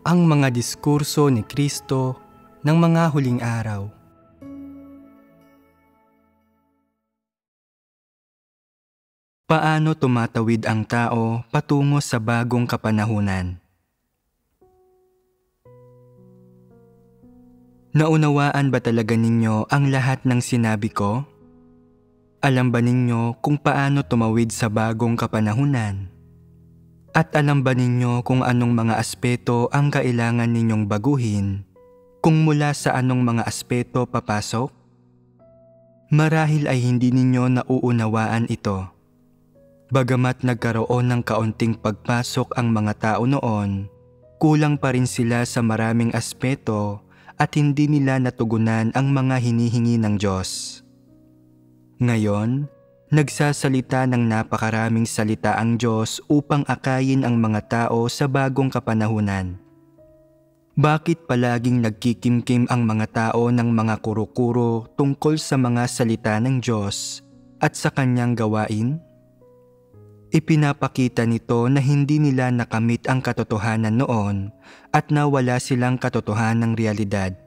ang mga diskurso ni Kristo ng mga huling araw. Paano tumatawid ang tao patungo sa bagong kapanahunan? Naunawaan ba talaga ninyo ang lahat ng sinabi ko? Alam ba ninyo kung paano tumawid sa bagong kapanahunan? At alam ba ninyo kung anong mga aspeto ang kailangan ninyong baguhin? Kung mula sa anong mga aspeto papasok? Marahil ay hindi ninyo nauunawaan ito. Bagamat nagkaroon ng kaunting pagpasok ang mga tao noon, kulang pa rin sila sa maraming aspeto at hindi nila natugunan ang mga hinihingi ng Diyos. Ngayon, nagsasalita ng napakaraming salita ang Diyos upang akayin ang mga tao sa bagong kapanahunan. Bakit palaging nagkikimkim ang mga tao ng mga kuro-kuro tungkol sa mga salita ng Diyos at sa kanyang gawain? Ipinapakita nito na hindi nila nakamit ang katotohanan noon at nawala silang katotohanang realidad.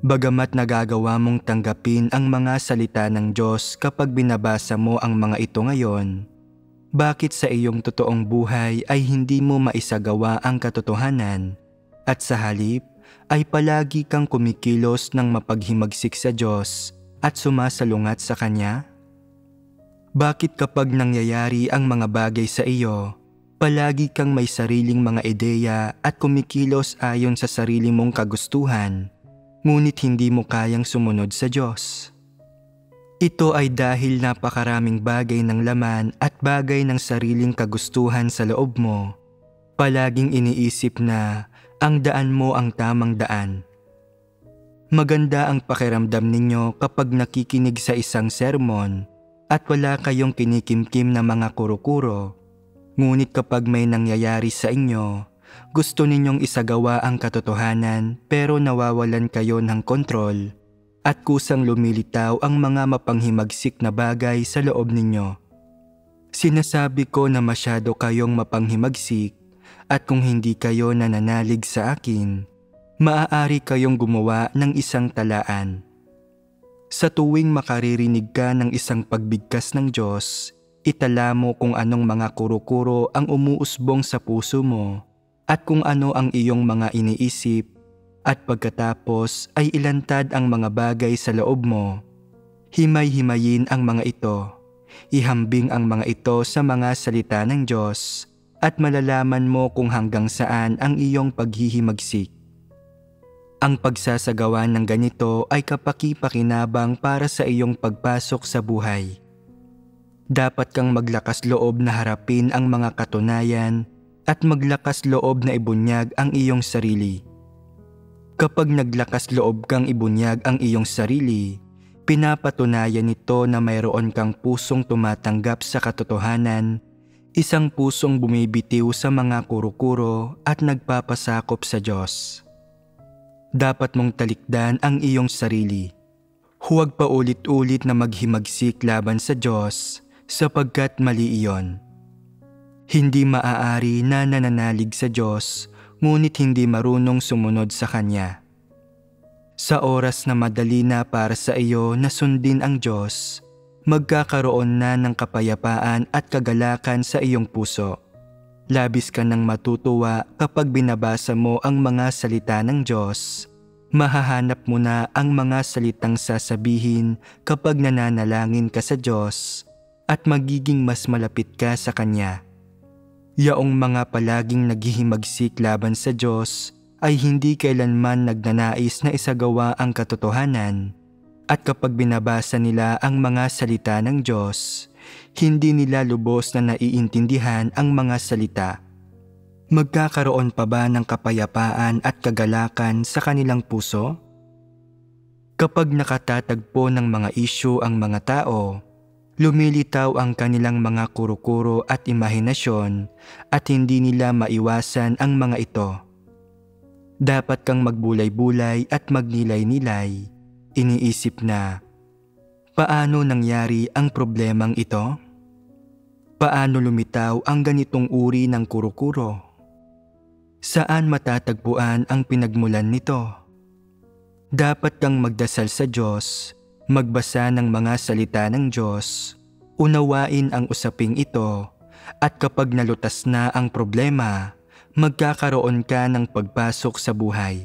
Bagamat nagagawa mong tanggapin ang mga salita ng Diyos kapag binabasa mo ang mga ito ngayon, bakit sa iyong totoong buhay ay hindi mo maisagawa ang katotohanan at sa halip ay palagi kang kumikilos ng mapaghimagsik sa Diyos at sumasalungat sa Kanya? Bakit kapag nangyayari ang mga bagay sa iyo, palagi kang may sariling mga ideya at kumikilos ayon sa sarili mong kagustuhan, ngunit hindi mo kayang sumunod sa Diyos? Ito ay dahil napakaraming bagay ng laman at bagay ng sariling kagustuhan sa loob mo. Palaging iniisip na ang daan mo ang tamang daan. Maganda ang pakiramdam ninyo kapag nakikinig sa isang sermon at wala kayong kinikimkim na mga kuro-kuro. Ngunit kapag may nangyayari sa inyo, gusto ninyong isagawa ang katotohanan pero nawawalan kayo ng kontrol at kusang lumilitaw ang mga mapanghimagsik na bagay sa loob ninyo. Sinasabi ko na masyado kayong mapanghimagsik at kung hindi kayo nananalig sa akin, maaari kayong gumawa ng isang talaan. Sa tuwing makaririnig ka ng isang pagbigkas ng Diyos, itala mo kung anong mga kuro-kuro ang umuusbong sa puso mo at kung ano ang iyong mga iniisip at pagkatapos ay ilantad ang mga bagay sa loob mo. Himay-himayin ang mga ito, ihambing ang mga ito sa mga salita ng Diyos at malalaman mo kung hanggang saan ang iyong paghihimagsik. Ang pagsasagawa ng ganito ay kapaki-pakinabang para sa iyong pagpasok sa buhay. Dapat kang maglakas loob na harapin ang mga katunayan at maglakas loob na ibunyag ang iyong sarili. Kapag naglakas loob kang ibunyag ang iyong sarili, pinapatunayan nito na mayroon kang pusong tumatanggap sa katotohanan, isang pusong bumibitiw sa mga kuro-kuro at nagpapasakop sa Diyos. Dapat mong talikdan ang iyong sarili. Huwag pa ulit-ulit na maghimagsik laban sa Diyos sapagkat mali iyon. Hindi maaari na nananalig sa Diyos ngunit hindi marunong sumunod sa Kanya. Sa oras na madali na para sa iyo na sundin ang Diyos, magkakaroon na ng kapayapaan at kagalakan sa iyong puso. Labis ka nang matutuwa kapag binabasa mo ang mga salita ng Diyos. Mahahanap mo na ang mga salitang sasabihin kapag nananalangin ka sa Diyos at magiging mas malapit ka sa Kanya. Yaong mga palaging naghihimagsik laban sa Diyos ay hindi kailanman nagnanais na isagawa ang katotohanan at kapag binabasa nila ang mga salita ng Diyos, hindi nila lubos na naiintindihan ang mga salita. Magkakaroon pa ba ng kapayapaan at kagalakan sa kanilang puso? Kapag nakatatagpo ng mga isyu ang mga tao, lumilitaw ang kanilang mga kuro-kuro at imahinasyon at hindi nila maiwasan ang mga ito. Dapat kang magbulay-bulay at magnilay-nilay. Iniisip na, paano nangyari ang problemang ito? Paano lumitaw ang ganitong uri ng kuro-kuro? Saan matatagpuan ang pinagmulan nito? Dapat kang magdasal sa Diyos, magbasa ng mga salita ng Diyos, unawain ang usaping ito, at kapag nalutas na ang problema, magkakaroon ka ng pagpasok sa buhay.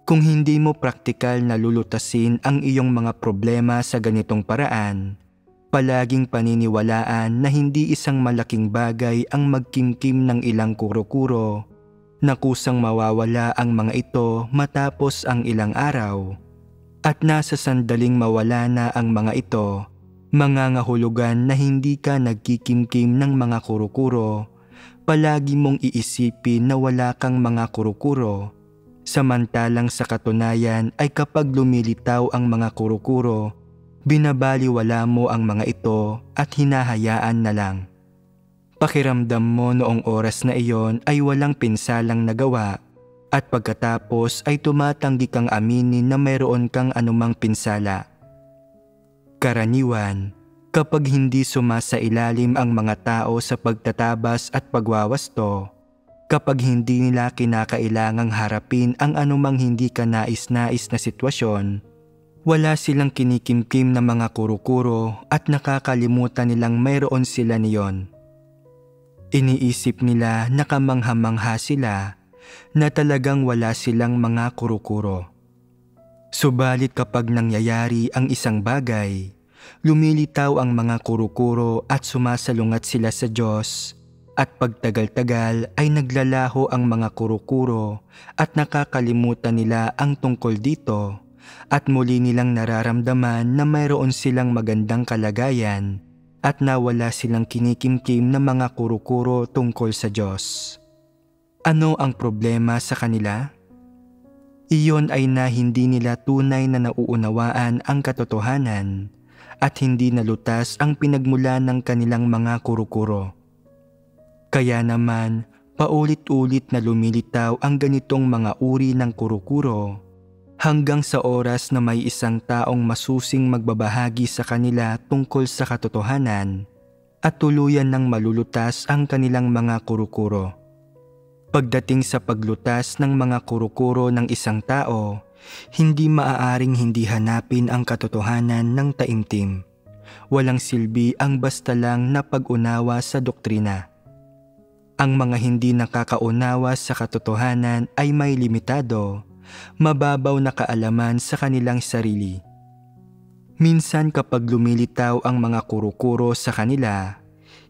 Kung hindi mo praktikal na lulutasin ang iyong mga problema sa ganitong paraan, palaging paniniwalaan na hindi isang malaking bagay ang magkimkim ng ilang kuro-kuro na kusang mawawala ang mga ito matapos ang ilang araw, at nasa sandaling mawala na ang mga ito, mangangahulugan na hindi ka nagkikimkim ng mga kuro-kuro, palagi mong iisipin na wala kang mga kuro-kuro, samantalang sa katunayan ay kapag lumilitaw ang mga kuro-kuro, binabaliwala mo ang mga ito at hinahayaan na lang. Pakiramdam mo noong oras na iyon ay walang pinsalang nagawa at pagkatapos ay tumatanggi kang aminin na mayroon kang anumang pinsala. Karaniwan, kapag hindi sumasailalim ang mga tao sa pagtatabas at pagwawasto, kapag hindi nila kinakailangang harapin ang anumang hindi kanais-nais na sitwasyon, wala silang kinikimkim na mga kuro-kuro at nakakalimutan nilang mayroon sila niyon. Iniisip nila na kamangha-mangha sila na talagang wala silang mga kuro-kuro. Subalit kapag nangyayari ang isang bagay, lumilitaw ang mga kuro-kuro at sumasalungat sila sa Diyos, at pagtagal-tagal ay naglalaho ang mga kuro-kuro at nakakalimutan nila ang tungkol dito, at muli nilang nararamdaman na mayroon silang magandang kalagayan at nawala silang kinikimkim na mga kuro-kuro tungkol sa Diyos. Ano ang problema sa kanila? Iyon ay na hindi nila tunay na nauunawaan ang katotohanan at hindi nalutas ang pinagmulan ng kanilang mga kuro-kuro. Kaya naman, paulit-ulit na lumilitaw ang ganitong mga uri ng kuro-kuro hanggang sa oras na may isang taong masusing magbabahagi sa kanila tungkol sa katotohanan at tuluyan ng malulutas ang kanilang mga kuro-kuro. Pagdating sa paglutas ng mga kuro-kuro ng isang tao, hindi maaaring hindi hanapin ang katotohanan ng taimtim. Walang silbi ang basta lang na pag-unawa sa doktrina. Ang mga hindi nakakaunawa sa katotohanan ay may limitado, mababaw na kaalaman sa kanilang sarili. Minsan kapag lumilitaw ang mga kuro-kuro sa kanila,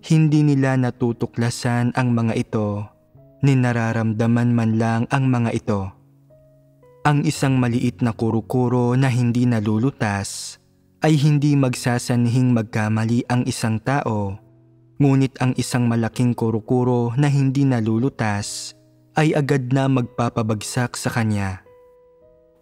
hindi nila natutuklasan ang mga ito, ni nararamdaman man lang ang mga ito. Ang isang maliit na kuro-kuro na hindi nalulutas ay hindi magsasanhing magkamali ang isang tao, ngunit ang isang malaking kuro-kuro na hindi nalulutas ay agad na magpapabagsak sa kanya.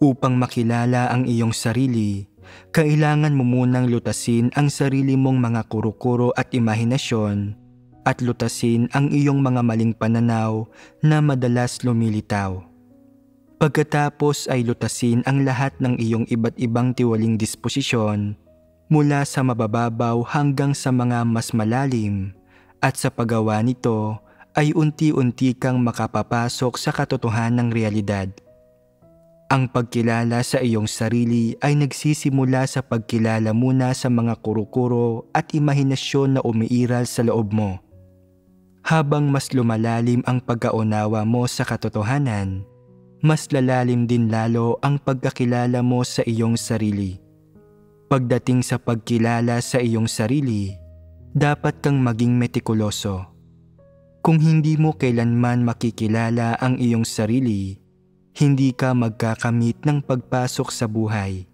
Upang makilala ang iyong sarili, kailangan mo munang lutasin ang sarili mong mga kuro-kuro at imahinasyon at lutasin ang iyong mga maling pananaw na madalas lumilitaw. Pagkatapos ay lutasin ang lahat ng iyong iba't ibang tiwaling disposisyon mula sa mabababaw hanggang sa mga mas malalim, at sa paggawa nito ay unti-unti kang makapapasok sa katotohanang realidad. Ang pagkilala sa iyong sarili ay nagsisimula sa pagkilala muna sa mga kuro-kuro at imahinasyon na umiiral sa loob mo. Habang mas lumalalim ang pagkaunawa mo sa katotohanan, mas lalalim din lalo ang pagkakilala mo sa iyong sarili. Pagdating sa pagkilala sa iyong sarili, dapat kang maging metikuloso. Kung hindi mo kailanman makikilala ang iyong sarili, hindi ka magkakamit ng pagpasok sa buhay.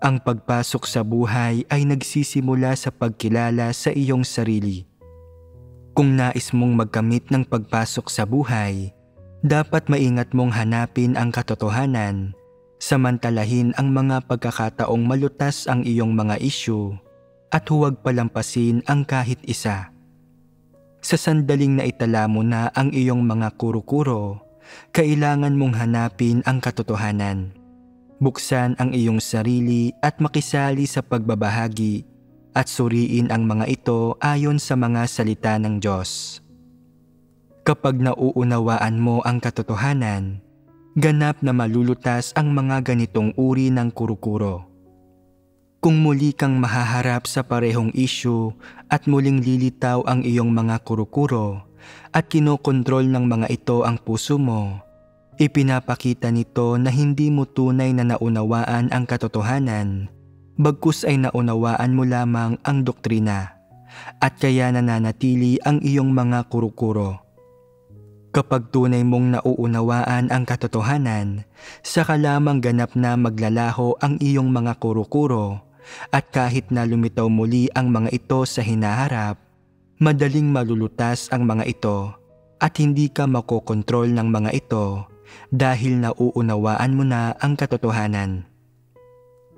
Ang pagpasok sa buhay ay nagsisimula sa pagkilala sa iyong sarili. Kung nais mong magkamit ng pagpasok sa buhay, dapat maingat mong hanapin ang katotohanan, samantalahin ang mga pagkakataong malutas ang iyong mga isyu, at huwag palampasin ang kahit isa. Sa sandaling na itala mo na ang iyong mga kuro-kuro, kailangan mong hanapin ang katotohanan. Buksan ang iyong sarili at makisali sa pagbabahagi at suriin ang mga ito ayon sa mga salita ng Diyos. Kapag nauunawaan mo ang katotohanan, ganap na malulutas ang mga ganitong uri ng kurukuro. Kung muli kang mahaharap sa parehong issue at muling lilitaw ang iyong mga kurukuro at kinokontrol ng mga ito ang puso mo, ipinapakita nito na hindi mo tunay na naunawaan ang katotohanan, bagkus ay naunawaan mo lamang ang doktrina, at kaya nananatili ang iyong mga kurukuro. Kapag tunay mong nauunawaan ang katotohanan, saka lamang ganap na maglalaho ang iyong mga kurukuro, at kahit na lumitaw muli ang mga ito sa hinaharap, madaling malulutas ang mga ito at hindi ka makokontrol ng mga ito dahil nauunawaan mo na ang katotohanan.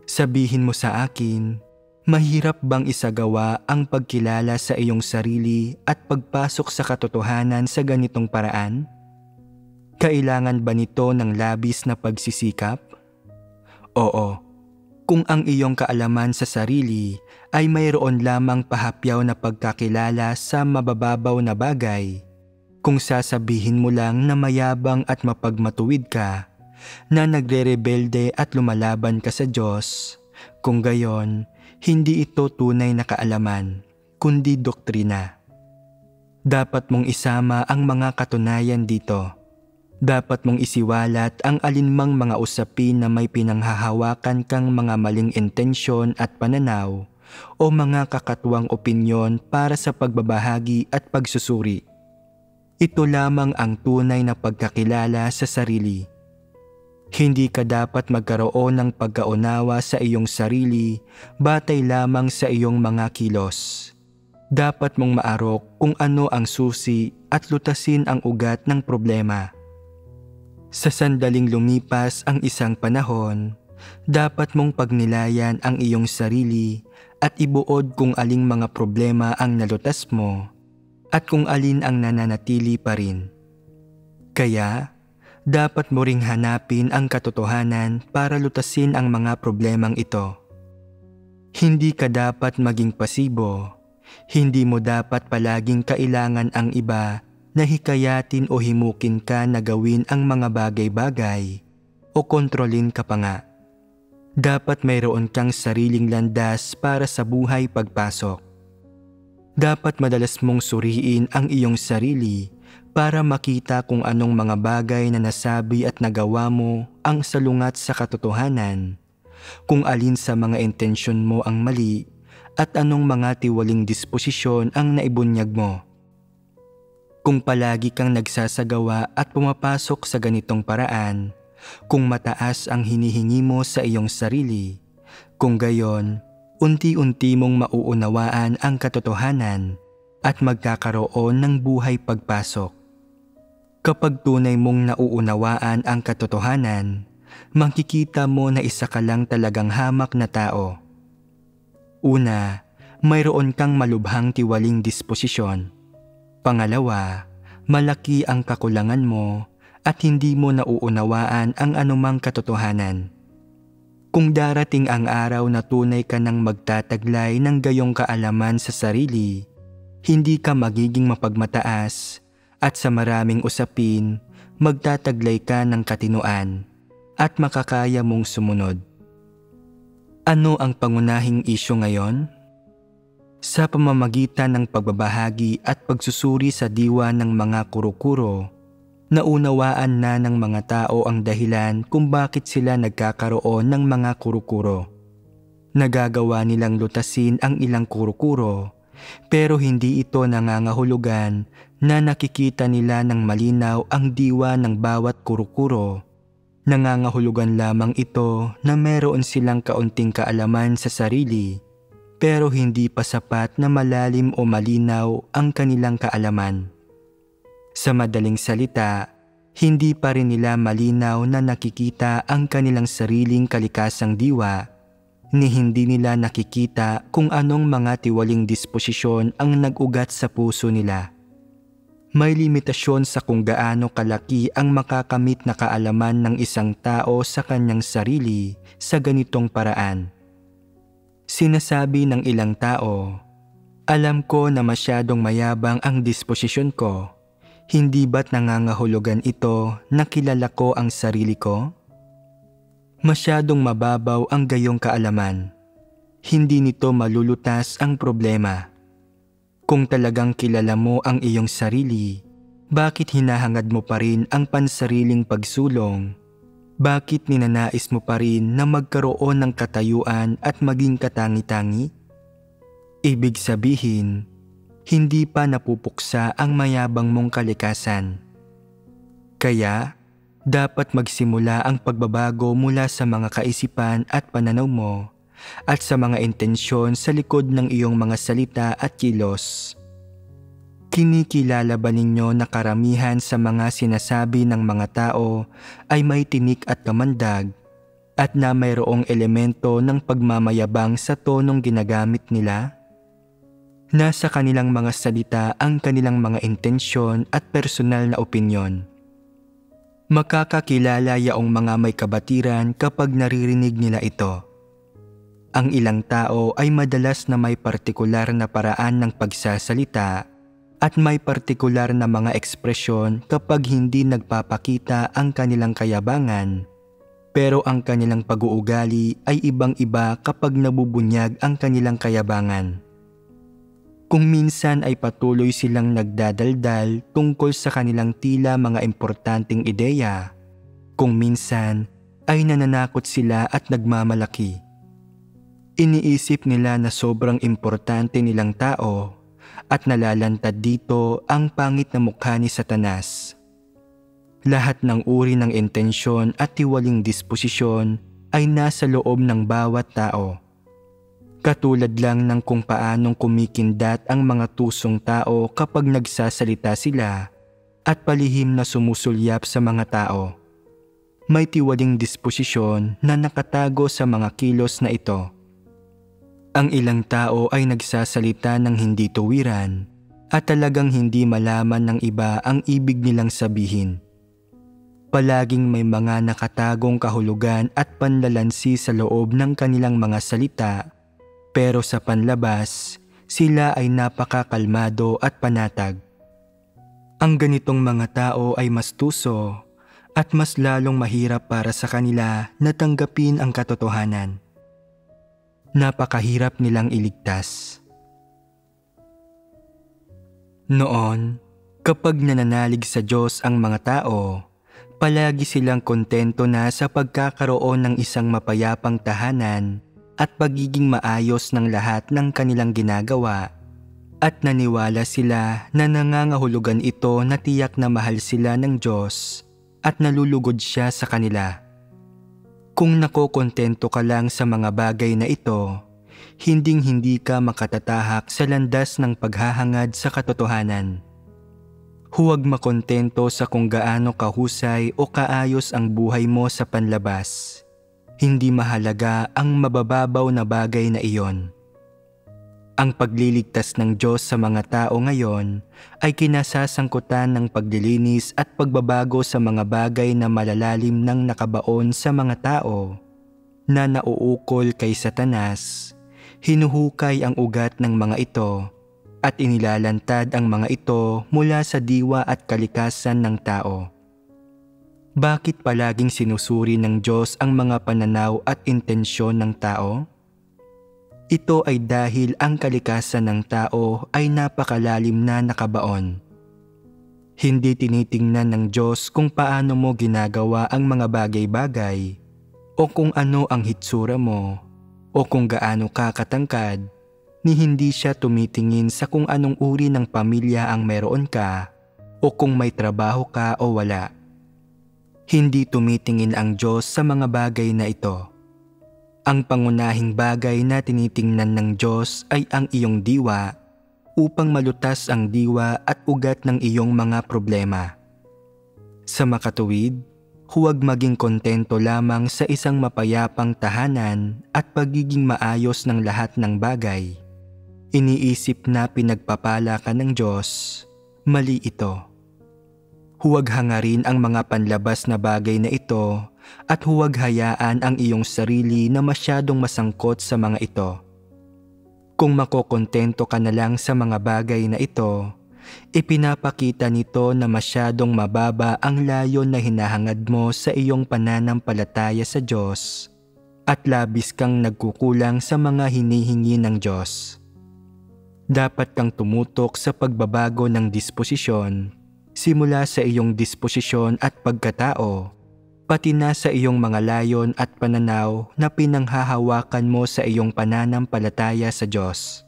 Sabihin mo sa akin, mahirap bang isagawa ang pagkilala sa iyong sarili at pagpasok sa katotohanan sa ganitong paraan? Kailangan ba nito ng labis na pagsisikap? Oo, kung ang iyong kaalaman sa sarili ay mayroon lamang pahapyaw na pagkakilala sa mabababaw na bagay, kung sasabihin mo lang na mayabang at mapagmatuwid ka, na nagre-rebelde at lumalaban ka sa Diyos, kung gayon, hindi ito tunay na kaalaman, kundi doktrina. Dapat mong isama ang mga katunayan dito. Dapat mong isiwalat ang alinmang mga usapin na may pinanghahawakan kang mga maling intensyon at pananaw o mga kakatwang opinyon para sa pagbabahagi at pagsusuri. Ito lamang ang tunay na pagkakilala sa sarili. Hindi ka dapat magkaroon ng pagkaunawa sa iyong sarili batay lamang sa iyong mga kilos. Dapat mong maarok kung ano ang susi at lutasin ang ugat ng problema. Sa sandaling lumipas ang isang panahon, dapat mong pagnilayan ang iyong sarili at ibuod kung aling mga problema ang nalutas mo at kung alin ang nananatili pa rin. Kaya, dapat mo ring hanapin ang katotohanan para lutasin ang mga problemang ito. Hindi ka dapat maging pasibo. Hindi mo dapat palaging kailangan ang iba na hikayatin o himukin ka na gawin ang mga bagay-bagay o kontrolin ka pa nga. Dapat mayroon kang sariling landas para sa buhay pagpasok. Dapat madalas mong suriin ang iyong sarili para makita kung anong mga bagay na nasabi at nagawa mo ang salungat sa katotohanan, kung alin sa mga intensyon mo ang mali at anong mga tiwaling disposisyon ang naibunyag mo. Kung palagi kang nagsasagawa at pumapasok sa ganitong paraan, kung mataas ang hinihingi mo sa iyong sarili, kung gayon, unti-unti mong mauunawaan ang katotohanan at magkakaroon ng buhay pagpasok. Kapag tunay mong nauunawaan ang katotohanan, makikita mo na isa ka lang talagang hamak na tao. Una, mayroon kang malubhang tiwaling disposisyon. Pangalawa, malaki ang kakulangan mo at hindi mo nauunawaan ang anumang katotohanan. Kung darating ang araw na tunay ka nang magtataglay ng gayong kaalaman sa sarili, hindi ka magiging mapagmataas at sa maraming usapin, magtataglay ka ng katinuan at makakaya mong sumunod. Ano ang pangunahing isyu ngayon? Sa pamamagitan ng pagbabahagi at pagsusuri sa diwa ng mga kurukuro, naunawaan na ng mga tao ang dahilan kung bakit sila nagkakaroon ng mga kurukuro. Nagagawa nilang lutasin ang ilang kurukuro, pero hindi ito nangangahulugan na nakikita nila ng malinaw ang diwa ng bawat kurukuro. Nangangahulugan lamang ito na meron silang kaunting kaalaman sa sarili, pero hindi pa sapat na malalim o malinaw ang kanilang kaalaman. Sa madaling salita, hindi pa rin nila malinaw na nakikita ang kanilang sariling kalikasang diwa, ni hindi nila nakikita kung anong mga tiwaling disposisyon ang nag-ugat sa puso nila. May limitasyon sa kung gaano kalaki ang makakamit na kaalaman ng isang tao sa kanyang sarili sa ganitong paraan. Sinasabi ng ilang tao, "Alam ko na masyadong mayabang ang disposisyon ko. Hindi ba't nangangahulugan ito na kilala ko ang sarili ko? Masyadong mababaw ang gayong kaalaman. Hindi nito malulutas ang problema. Kung talagang kilala mo ang iyong sarili, bakit hinahangad mo pa rin ang pansariling pagsulong? Bakit ninanais mo pa rin na magkaroon ng katayuan at maging katangi-tangi? Ibig sabihin, hindi pa napupuksa ang mayabang mong kalikasan. Kaya, dapat magsimula ang pagbabago mula sa mga kaisipan at pananaw mo at sa mga intensyon sa likod ng iyong mga salita at kilos. Kinikilala ba ninyo na karamihan sa mga sinasabi ng mga tao ay may tinik at kamandag at na mayroong elemento ng pagmamayabang sa tonong ginagamit nila? Nasa kanilang mga salita ang kanilang mga intensyon at personal na opinyon. Makakakilala yaong mga may kabatiran kapag naririnig nila ito. Ang ilang tao ay madalas na may partikular na paraan ng pagsasalita at may partikular na mga ekspresyon kapag hindi nagpapakita ang kanilang kayabangan, pero ang kanilang pag-uugali ay ibang-iba kapag nabubunyag ang kanilang kayabangan. Kung minsan ay patuloy silang nagdadaldal tungkol sa kanilang tila mga importanteng ideya, kung minsan ay nananakot sila at nagmamalaki. Iniisip nila na sobrang importante nilang tao at nalalantad dito ang pangit na mukha ni Satanas. Lahat ng uri ng intensyon at tiwaling disposisyon ay nasa loob ng bawat tao. Katulad lang ng kung paanong kumikindat ang mga tusong tao kapag nagsasalita sila at palihim na sumusulyap sa mga tao. May tiwaling disposisyon na nakatago sa mga kilos na ito. Ang ilang tao ay nagsasalita ng hindi tuwiran at talagang hindi malaman ng iba ang ibig nilang sabihin. Palaging may mga nakatagong kahulugan at panlalansi sa loob ng kanilang mga salita, pero sa panlabas, sila ay napakakalmado at panatag. Ang ganitong mga tao ay mas tuso at mas lalong mahirap para sa kanila na tanggapin ang katotohanan. Napakahirap nilang iligtas. Noon, kapag nananalig sa Diyos ang mga tao, palagi silang kontento na sa pagkakaroon ng isang mapayapang tahanan at pagiging maayos ng lahat ng kanilang ginagawa, at naniwala sila na nangangahulugan ito na tiyak na mahal sila ng Diyos at nalulugod siya sa kanila. Kung nakokontento ka lang sa mga bagay na ito, hinding-hindi ka makatatahak sa landas ng paghahangad sa katotohanan. Huwag makontento sa kung gaano kahusay o kaayos ang buhay mo sa panlabas. Hindi mahalaga ang mabababaw na bagay na iyon. Ang pagliligtas ng Diyos sa mga tao ngayon ay kinasasangkutan ng paglilinis at pagbabago sa mga bagay na malalalim ng nakabaon sa mga tao na nauukol kay Satanas. Hinuhukay ang ugat ng mga ito at inilalantad ang mga ito mula sa diwa at kalikasan ng tao. Bakit palaging sinusuri ng Diyos ang mga pananaw at intensyon ng tao? Ito ay dahil ang kalikasan ng tao ay napakalalim na nakabaon. Hindi tinitingnan ng Diyos kung paano mo ginagawa ang mga bagay-bagay o kung ano ang hitsura mo o kung gaano ka katangkad, ni hindi siya tumitingin sa kung anong uri ng pamilya ang meron ka o kung may trabaho ka o wala. Hindi tumitingin ang Diyos sa mga bagay na ito. Ang pangunahing bagay na tinitingnan ng Diyos ay ang iyong diwa upang malutas ang diwa at ugat ng iyong mga problema. Sa makatuwid, huwag maging kontento lamang sa isang mapayapang tahanan at pagiging maayos ng lahat ng bagay. Iniisip na pinagpapala ka ng Diyos, mali ito. Huwag hangarin ang mga panlabas na bagay na ito at huwag hayaan ang iyong sarili na masyadong masangkot sa mga ito. Kung makokontento ka na lang sa mga bagay na ito ipinapakita nito na masyadong mababa ang layon na hinahangad mo sa iyong pananampalataya sa Diyos at labis kang nagkukulang sa mga hinihingi ng Diyos. Dapat kang tumutok sa pagbabago ng disposisyon, simula sa iyong disposisyon at pagkatao, pati na sa iyong mga layon at pananaw na pinanghahawakan mo sa iyong pananampalataya sa Diyos.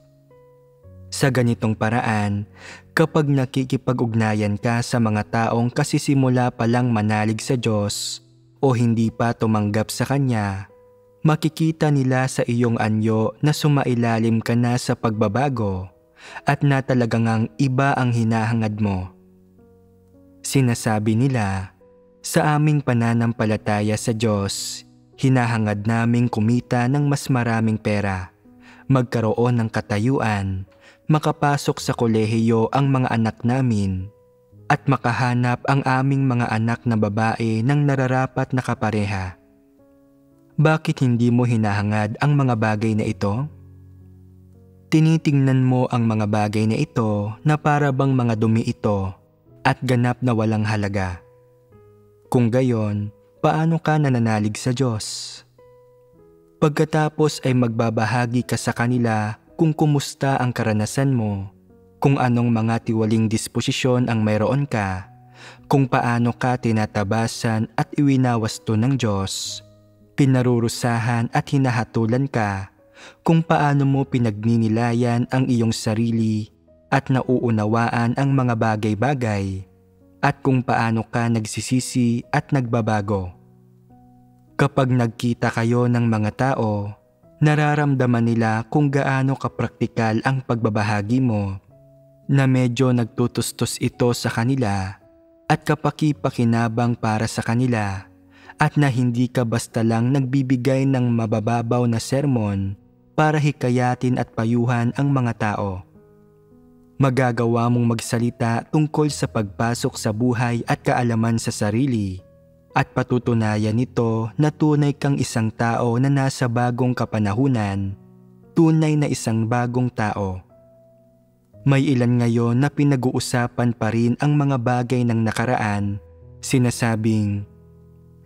Sa ganitong paraan, kapag nakikipag-ugnayan ka sa mga taong kasisimula pa lang manalig sa Diyos o hindi pa tumanggap sa Kanya, makikita nila sa iyong anyo na sumailalim ka na sa pagbabago at na talagang iba ang hinahangad mo. Sinasabi nila, sa aming pananampalataya sa Diyos, hinahangad naming kumita ng mas maraming pera, magkaroon ng katayuan, makapasok sa kolehiyo ang mga anak namin, at makahanap ang aming mga anak na babae ng nararapat na kapareha. Bakit hindi mo hinahangad ang mga bagay na ito? Tinitingnan mo ang mga bagay na ito na para bang mga dumi ito at ganap na walang halaga. Kung gayon, paano ka nananalig sa Diyos? Pagkatapos ay magbabahagi ka sa kanila kung kumusta ang karanasan mo, kung anong mga tiwaling disposisyon ang mayroon ka, kung paano ka tinatabasan at iwinawasto ng Diyos, pinarurusahan at hinahatulan ka, kung paano mo pinagninilayan ang iyong sarili at nauunawaan ang mga bagay-bagay, at kung paano ka nagsisisi at nagbabago. Kapag nagkita kayo ng mga tao, nararamdaman nila kung gaano kapraktikal ang pagbabahagi mo, na medyo nagtutustos ito sa kanila at kapaki-pakinabang para sa kanila, at na hindi ka basta lang nagbibigay ng mabababaw na sermon para hikayatin at payuhan ang mga tao. Magagawa mong magsalita tungkol sa pagpasok sa buhay at kaalaman sa sarili, at patutunayan nito na tunay kang isang tao na nasa bagong kapanahunan, tunay na isang bagong tao. May ilan ngayon na pinag-uusapan pa rin ang mga bagay ng nakaraan, sinasabing,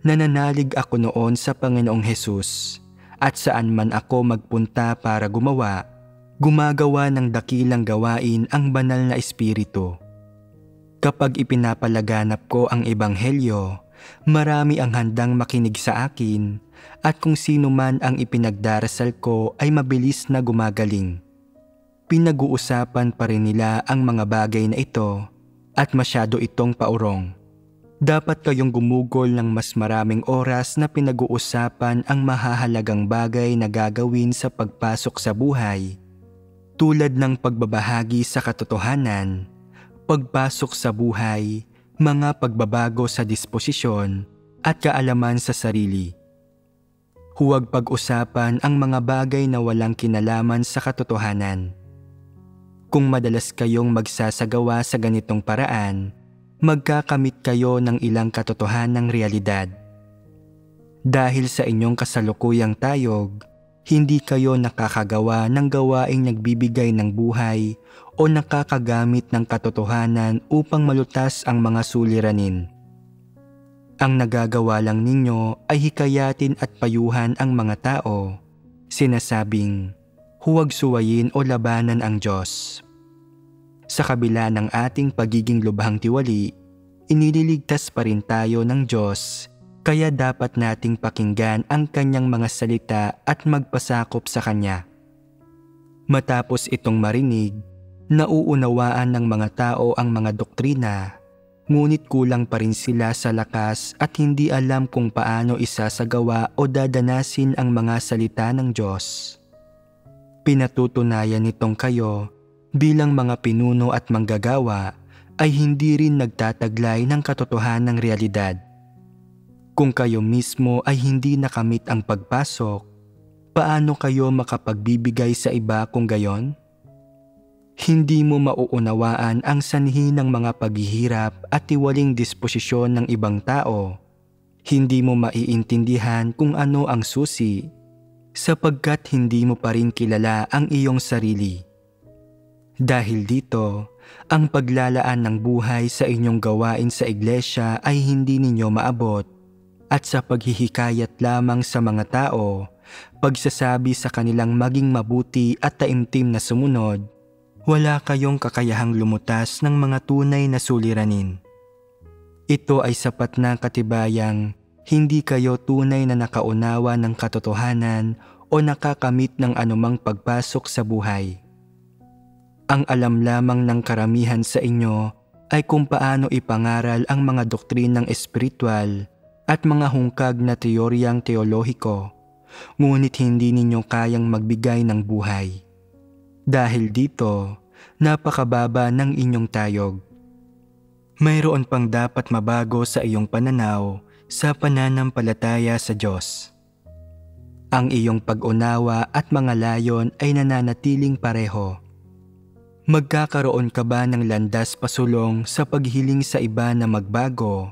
nananalig ako noon sa Panginoong Hesus, at saan man ako magpunta para gumagawa ng dakilang gawain ang banal na espiritu. Kapag ipinapalaganap ko ang ebanghelyo, marami ang handang makinig sa akin, at kung sino man ang ipinagdarasal ko ay mabilis na gumagaling. Pinag-uusapan pa rin nila ang mga bagay na ito at masyado itong paurong. Dapat kayong gumugol ng mas maraming oras na pinag-uusapan ang mahahalagang bagay na gagawin sa pagpasok sa buhay, tulad ng pagbabahagi sa katotohanan, pagpasok sa buhay, mga pagbabago sa disposisyon at kaalaman sa sarili. Huwag pag-usapan ang mga bagay na walang kinalaman sa katotohanan. Kung madalas kayong magsasagawa sa ganitong paraan, magkakamit kayo ng ilang katotohanang realidad. Dahil sa inyong kasalukuyang tayog, hindi kayo nakakagawa ng gawaing nagbibigay ng buhay o nakakagamit ng katotohanan upang malutas ang mga suliranin. Ang nagagawa lang ninyo ay hikayatin at payuhan ang mga tao, sinasabing, huwag suwayin o labanan ang Diyos. Sa kabila ng ating pagiging lubhang tiwali, inililigtas pa rin tayo ng Diyos. Kaya dapat nating pakinggan ang kanyang mga salita at magpasakop sa kanya. Matapos itong marinig, nauunawaan ng mga tao ang mga doktrina, ngunit kulang pa rin sila sa lakas at hindi alam kung paano isasagawa o dadanasin ang mga salita ng Diyos. Pinatutunayan nitong kayo bilang mga pinuno at manggagawa ay hindi rin nagtataglay ng katotohanang realidad. Kung kayo mismo ay hindi nakamit ang pagpasok, paano kayo makapagbibigay sa iba kung gayon? Hindi mo mauunawaan ang sanhi ng mga paghihirap at tiwaling disposisyon ng ibang tao. Hindi mo maiintindihan kung ano ang susi, sapagkat hindi mo pa rin kilala ang iyong sarili. Dahil dito, ang paglalaan ng buhay sa inyong gawain sa iglesia ay hindi ninyo maabot, at sa paghihikayat lamang sa mga tao, pagsasabi sa kanilang maging mabuti at taimtim na sumunod, wala kayong kakayahang lumutas ng mga tunay na suliranin. Ito ay sapat na katibayang hindi kayo tunay na nakaunawa ng katotohanan o nakakamit ng anumang pagpasok sa buhay. Ang alam lamang ng karamihan sa inyo ay kung paano ipangaral ang mga doktrinang espiritual at mga hungkag na teoryang teolohiko, ngunit hindi ninyo kayang magbigay ng buhay. Dahil dito, napakababa ng inyong tayog. Mayroon pang dapat mabago sa iyong pananaw sa pananampalataya sa Diyos. Ang iyong pag-unawa at mga layon ay nananatiling pareho. Magkakaroon ka ba ng landas pasulong sa paghiling sa iba na magbago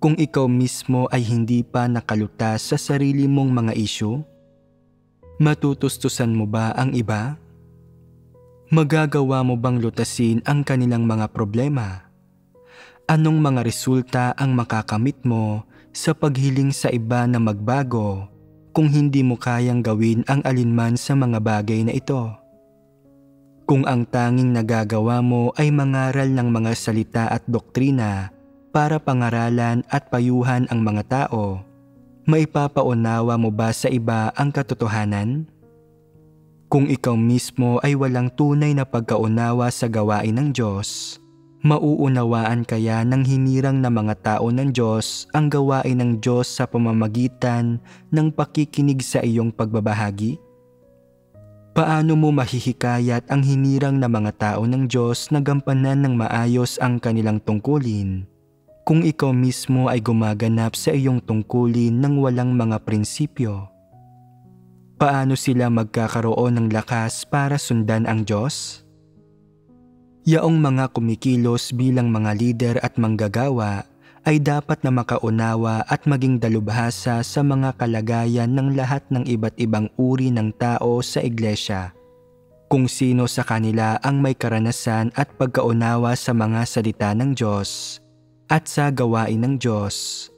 kung ikaw mismo ay hindi pa nakalutas sa sarili mong mga isyu? Matutustusan mo ba ang iba? Magagawa mo bang lutasin ang kanilang mga problema? Anong mga resulta ang makakamit mo sa paghiling sa iba na magbago kung hindi mo kayang gawin ang alinman sa mga bagay na ito? Kung ang tanging nagagawa mo ay mangaral ng mga salita at doktrina para pangaralan at payuhan ang mga tao, maipapaunawa mo ba sa iba ang katotohanan? Kung ikaw mismo ay walang tunay na pagkaunawa sa gawain ng Diyos, mauunawaan kaya ng hinirang na mga tao ng Diyos ang gawain ng Diyos sa pamamagitan ng pakikinig sa iyong pagbabahagi? Paano mo mahihikayat ang hinirang na mga tao ng Diyos na gampanan ng maayos ang kanilang tungkulin kung ikaw mismo ay gumaganap sa iyong tungkulin ng walang mga prinsipyo? Paano sila magkakaroon ng lakas para sundan ang Diyos? Yaong mga kumikilos bilang mga lider at manggagawa ay dapat na makaunawa at maging dalubhasa sa mga kalagayan ng lahat ng iba't ibang uri ng tao sa iglesia. Kung sino sa kanila ang may karanasan at pagkaunawa sa mga salita ng Diyos at sa gawain ng Diyos,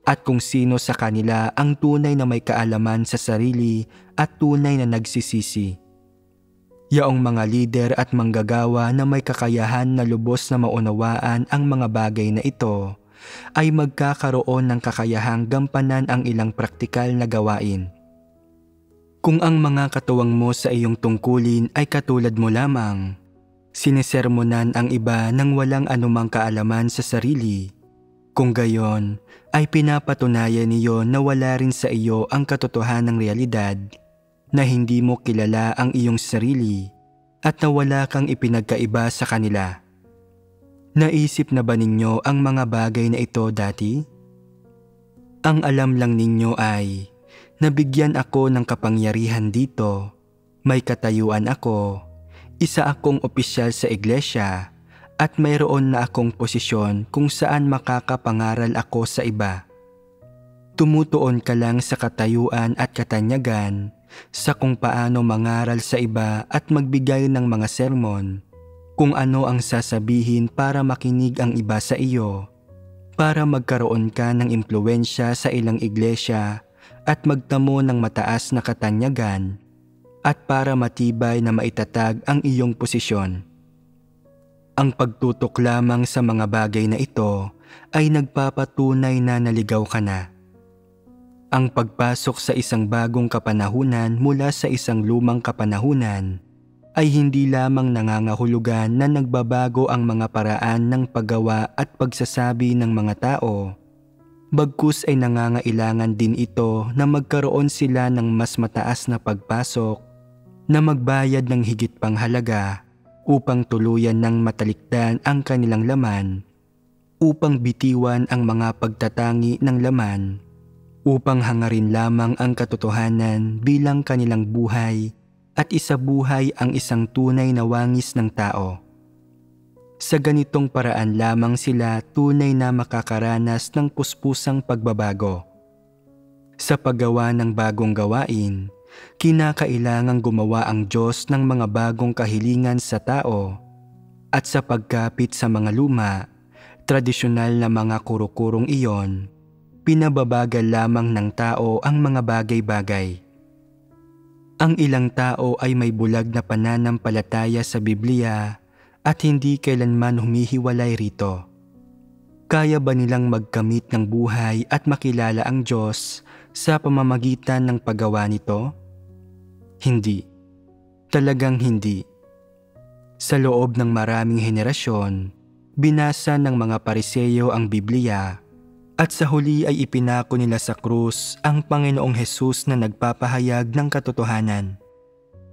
at kung sino sa kanila ang tunay na may kaalaman sa sarili at tunay na nagsisisi. Yaong mga lider at manggagawa na may kakayahan na lubos na maunawaan ang mga bagay na ito ay magkakaroon ng kakayahang gampanan ang ilang praktikal na gawain. Kung ang mga katuwang mo sa iyong tungkulin ay katulad mo lamang, sinisermonan ang iba ng walang anumang kaalaman sa sarili, kung gayon ay pinapatunayan niyo na wala rin sa iyo ang katotohanang realidad, na hindi mo kilala ang iyong sarili at na wala kang ipinagkaiba sa kanila. Naisip na ba ninyo ang mga bagay na ito dati? Ang alam lang ninyo ay, nabigyan ako ng kapangyarihan dito, may katayuan ako, isa akong opisyal sa iglesia, at mayroon na akong posisyon kung saan makakapangaral ako sa iba. Tumutuon ka lang sa katayuan at katanyagan sa kung paano mangaral sa iba at magbigay ng mga sermon, kung ano ang sasabihin para makinig ang iba sa iyo, para magkaroon ka ng impluwensya sa ilang iglesia at magtamo ng mataas na katanyagan, at para matibay na maitatag ang iyong posisyon. Ang pagtutok lamang sa mga bagay na ito ay nagpapatunay na naligaw ka na. Ang pagpasok sa isang bagong kapanahunan mula sa isang lumang kapanahunan ay hindi lamang nangangahulugan na nagbabago ang mga paraan ng paggawa at pagsasabi ng mga tao. Bagkus ay nangangailangan din ito na magkaroon sila ng mas mataas na pagpasok, na magbayad ng higit pang halaga upang tuluyan ng matalikdan ang kanilang laman, upang bitiwan ang mga pagtatangi ng laman, upang hangarin lamang ang katotohanan bilang kanilang buhay at isabuhay ang isang tunay na wangis ng tao. Sa ganitong paraan lamang sila tunay na makakaranas ng puspusang pagbabago. Sa paggawa ng bagong gawain, kinakailangang gumawa ang Diyos ng mga bagong kahilingan sa tao, At sa pagkapit sa mga luma, tradisyonal na mga kuro-kurong iyon, pinababagal lamang ng tao ang mga bagay-bagay. Ang ilang tao ay may bulag na pananampalataya sa Biblia at hindi kailanman humihiwalay rito. Kaya ba nilang magkamit ng buhay at makilala ang Diyos sa pamamagitan ng paggawa nito? Hindi. Talagang hindi. Sa loob ng maraming henerasyon, binasa ng mga Pariseyo ang Biblia at sa huli ay ipinako nila sa krus ang Panginoong Hesus na nagpapahayag ng katotohanan.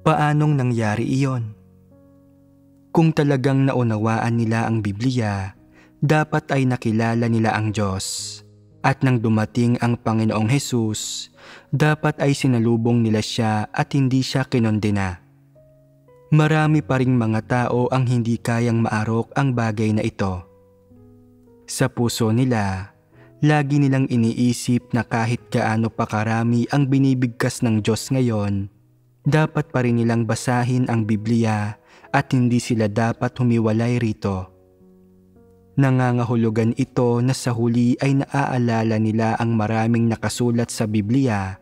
Paanong nangyari iyon? Kung talagang naunawaan nila ang Biblia, dapat ay nakilala nila ang Diyos. At nang dumating ang Panginoong Hesus, dapat ay sinalubong nila siya at hindi siya kinondena. Marami pa ring mga tao ang hindi kayang maarok ang bagay na ito. Sa puso nila, lagi nilang iniisip na kahit gaano pa karami ang binibigkas ng Diyos ngayon, dapat pa rin nilang basahin ang Biblia at hindi sila dapat humiwalay rito. Nangangahulugan ito na sa huli ay naaalala nila ang maraming nakasulat sa Biblia,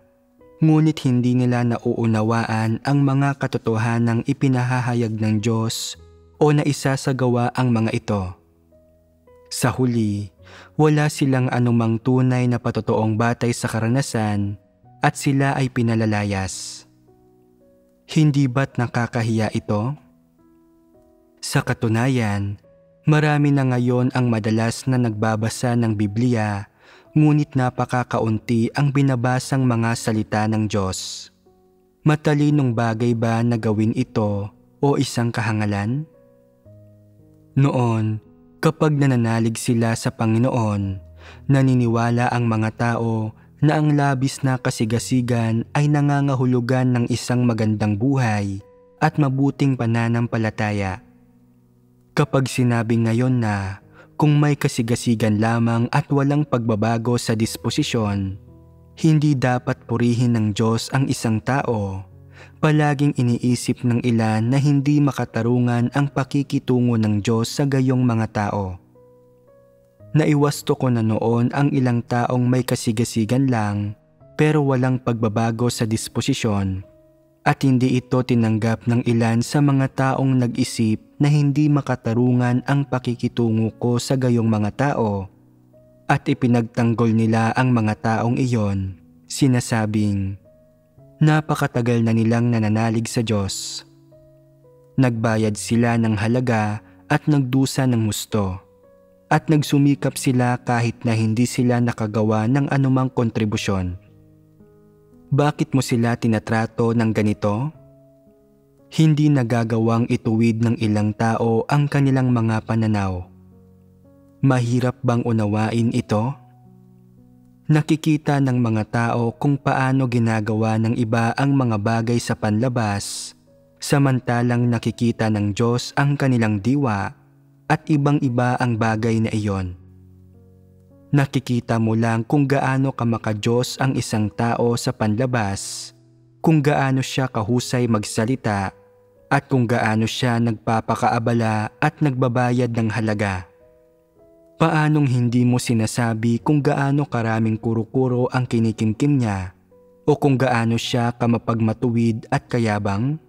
ngunit hindi nila nauunawaan ang mga katotohanang ipinahahayag ng Diyos o naisasagawa ang mga ito. Sa huli, wala silang anumang tunay na patotoong batay sa karanasan at sila ay pinalalayas. Hindi ba't nakakahiya ito? Sa katunayan, marami na ngayon ang madalas na nagbabasa ng Biblia, ngunit napakakaunti ang binabasang mga salita ng Diyos. Matalinong bagay ba na gawin ito o isang kahangalan? Noon, kapag nananalig sila sa Panginoon, naniniwala ang mga tao na ang labis na kasigasigan ay nangangahulugan ng isang magandang buhay at mabuting pananampalataya. Kapag sinabi ngayon na kung may kasigasigan lamang at walang pagbabago sa disposisyon, hindi dapat purihin ng Diyos ang isang tao, palaging iniisip ng ilan na hindi makatarungan ang pakikitungo ng Diyos sa gayong mga tao. Naiwasto ko na noon ang ilang taong may kasigasigan lang pero walang pagbabago sa disposisyon. At hindi ito tinanggap ng ilan sa mga taong nag-isip na hindi makatarungan ang pakikitungo ko sa gayong mga tao at ipinagtanggol nila ang mga taong iyon, sinasabing, napakatagal na nilang nananalig sa Diyos. Nagbayad sila ng halaga at nagdusa ng husto at nagsumikap sila kahit na hindi sila nakagawa ng anumang kontribusyon. Bakit mo sila tinatrato ng ganito? Hindi nagagawang ituwid ng ilang tao ang kanilang mga pananaw. Mahirap bang unawain ito? Nakikita ng mga tao kung paano ginagawa ng iba ang mga bagay sa panlabas, samantalang nakikita ng Diyos ang kanilang diwa at ibang-iba ang bagay na iyon. Nakikita mo lang kung gaano kamaka-Diyos ang isang tao sa panlabas, kung gaano siya kahusay magsalita, at kung gaano siya nagpapakaabala at nagbabayad ng halaga. Paanong hindi mo sinasabi kung gaano karaming kuro-kuro ang kinikimkim niya, o kung gaano siya kamapagmatuwid at kayabang?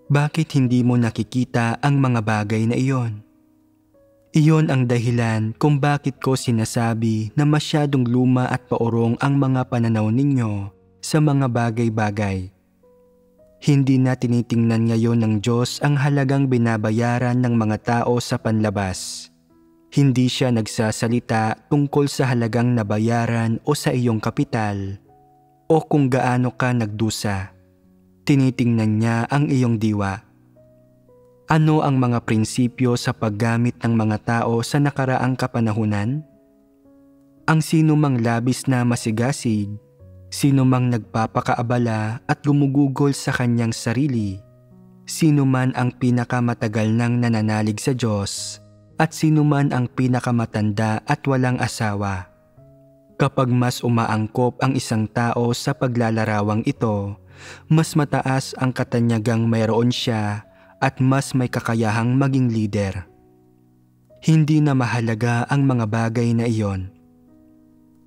Bakit hindi mo nakikita ang mga bagay na iyon? Iyon ang dahilan kung bakit ko sinasabi na masyadong luma at paurong ang mga pananaw ninyo sa mga bagay-bagay. Hindi na tinitingnan ngayon ng Diyos ang halagang binabayaran ng mga tao sa panlabas. Hindi siya nagsasalita tungkol sa halagang nabayaran o sa iyong kapital o kung gaano ka nagdusa. Tinitingnan niya ang iyong diwa. Ano ang mga prinsipyo sa paggamit ng mga tao sa nakaraang kapanahunan? Ang sinumang labis na masigasig, sinumang nagpapakaabala at gumugugol sa kanyang sarili, sinuman ang pinakamatagal nang nananalig sa Diyos, at sinuman ang pinakamatanda at walang asawa. Kapag mas umaangkop ang isang tao sa paglalarawang ito, mas mataas ang katanyagang mayroon siya at mas may kakayahang maging leader. Hindi na mahalaga ang mga bagay na iyon.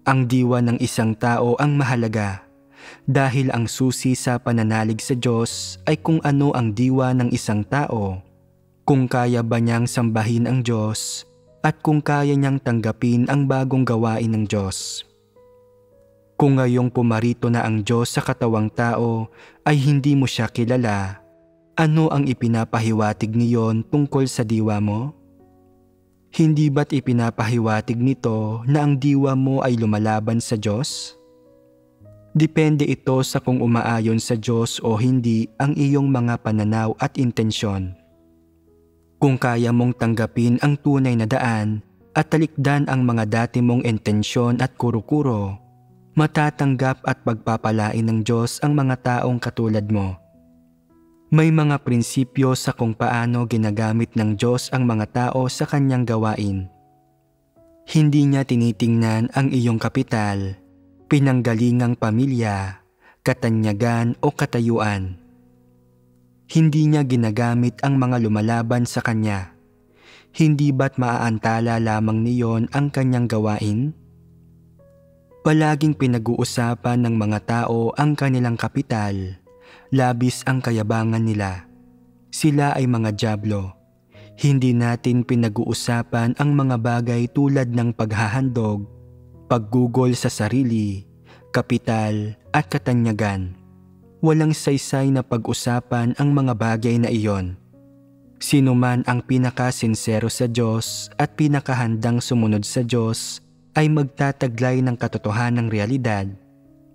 Ang diwa ng isang tao ang mahalaga dahil ang susi sa pananalig sa Diyos ay kung ano ang diwa ng isang tao, kung kaya ba niyang sambahin ang Diyos at kung kaya niyang tanggapin ang bagong gawain ng Diyos. Kung ngayong pumarito na ang Diyos sa katawang tao ay hindi mo siya kilala, ano ang ipinapahiwatig niyon tungkol sa diwa mo? Hindi ba't ipinapahiwatig nito na ang diwa mo ay lumalaban sa Diyos? Depende ito sa kung umaayon sa Diyos o hindi ang iyong mga pananaw at intensyon. Kung kaya mong tanggapin ang tunay na daan at talikdan ang mga dati mong intensyon at kuro-kuro, matatanggap at pagpapalain ng Diyos ang mga taong katulad mo. May mga prinsipyo sa kung paano ginagamit ng Diyos ang mga tao sa kanyang gawain. Hindi niya tinitingnan ang iyong kapital, pinanggalingang pamilya, katanyagan o katayuan. Hindi niya ginagamit ang mga lumalaban sa kanya. Hindi ba't maaantala lamang niyon ang kanyang gawain? Palaging pinag-uusapan ng mga tao ang kanilang kapital, labis ang kayabangan nila. Sila ay mga dyablo. Hindi natin pinag-uusapan ang mga bagay tulad ng paghahandog, paggugol sa sarili, kapital at katanyagan. Walang saysay na pag-usapan ang mga bagay na iyon. Sino man ang pinakasinsero sa Diyos at pinakahandang sumunod sa Diyos ay magtataglay ng katotohanang realidad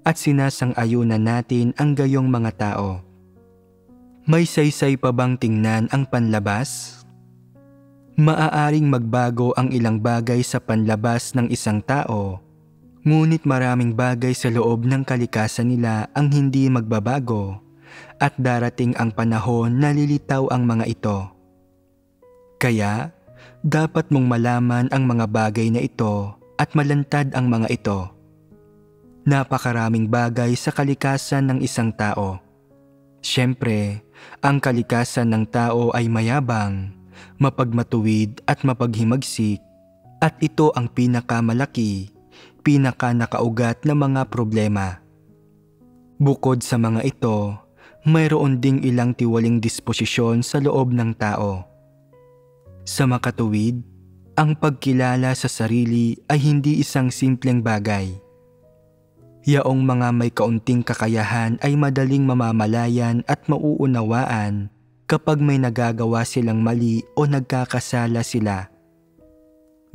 at sinasang-ayunan natin ang gayong mga tao. May saysay pa bang tingnan ang panlabas? Maaaring magbago ang ilang bagay sa panlabas ng isang tao, ngunit maraming bagay sa loob ng kalikasan nila ang hindi magbabago at darating ang panahon na lilitaw ang mga ito. Kaya, dapat mong malaman ang mga bagay na ito at malantad ang mga ito. Napakaraming bagay sa kalikasan ng isang tao. Siyempre, ang kalikasan ng tao ay mayabang, mapagmatuwid at mapaghimagsik, at ito ang pinakamalaki, pinakanakaugat na mga problema. Bukod sa mga ito, mayroon ding ilang tiwaling disposisyon sa loob ng tao. Sa makatuwid, ang pagkilala sa sarili ay hindi isang simpleng bagay. Yaong mga may kaunting kakayahan ay madaling mamamalayan at mauunawaan kapag may nagagawa silang mali o nagkakasala sila.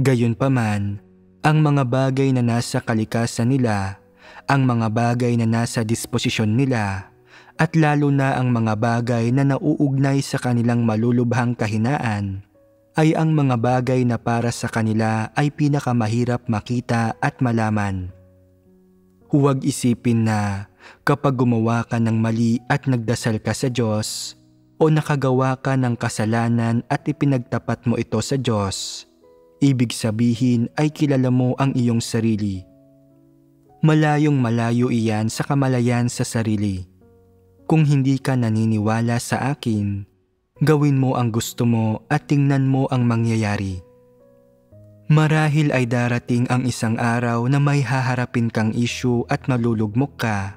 Gayunpaman, ang mga bagay na nasa kalikasan nila, ang mga bagay na nasa disposisyon nila, at lalo na ang mga bagay na nauugnay sa kanilang malulubhang kahinaan, ay ang mga bagay na para sa kanila ay pinakamahirap makita at malaman. Huwag isipin na kapag gumawa ka ng mali at nagdasal ka sa Diyos o nakagawa ka ng kasalanan at ipinagtapat mo ito sa Diyos, ibig sabihin ay kilala mo ang iyong sarili. Malayong malayo iyan sa kamalayan sa sarili. Kung hindi ka naniniwala sa akin, gawin mo ang gusto mo at tingnan mo ang mangyayari. Marahil ay darating ang isang araw na may haharapin kang issue at malulugmok ka,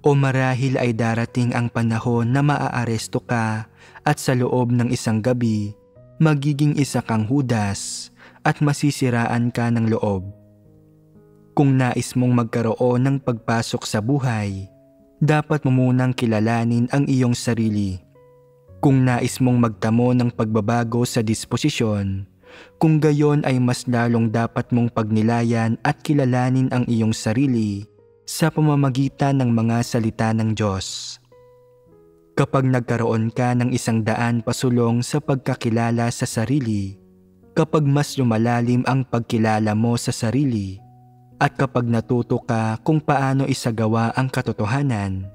o marahil ay darating ang panahon na maaaresto ka at sa loob ng isang gabi, magiging isa kang Judas at masisiraan ka ng loob. Kung nais mong magkaroon ng pagpasok sa buhay, dapat mo munang kilalanin ang iyong sarili. Kung nais mong magtamo ng pagbabago sa disposisyon, kung gayon ay mas lalong dapat mong pagnilayan at kilalanin ang iyong sarili sa pamamagitan ng mga salita ng Diyos. Kapag nagkaroon ka ng isang daan pasulong sa pagkakilala sa sarili, kapag mas lumalalim ang pagkilala mo sa sarili, at kapag natuto ka kung paano isagawa ang katotohanan,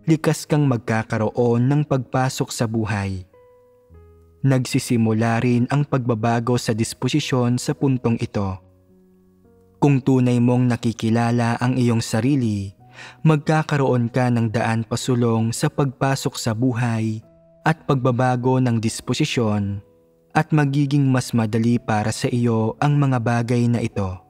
likas kang magkakaroon ng pagpasok sa buhay. Nagsisimula rin ang pagbabago sa disposisyon sa puntong ito. Kung tunay mong nakikilala ang iyong sarili, magkakaroon ka ng daan pasulong sa pagpasok sa buhay at pagbabago ng disposisyon at magiging mas madali para sa iyo ang mga bagay na ito.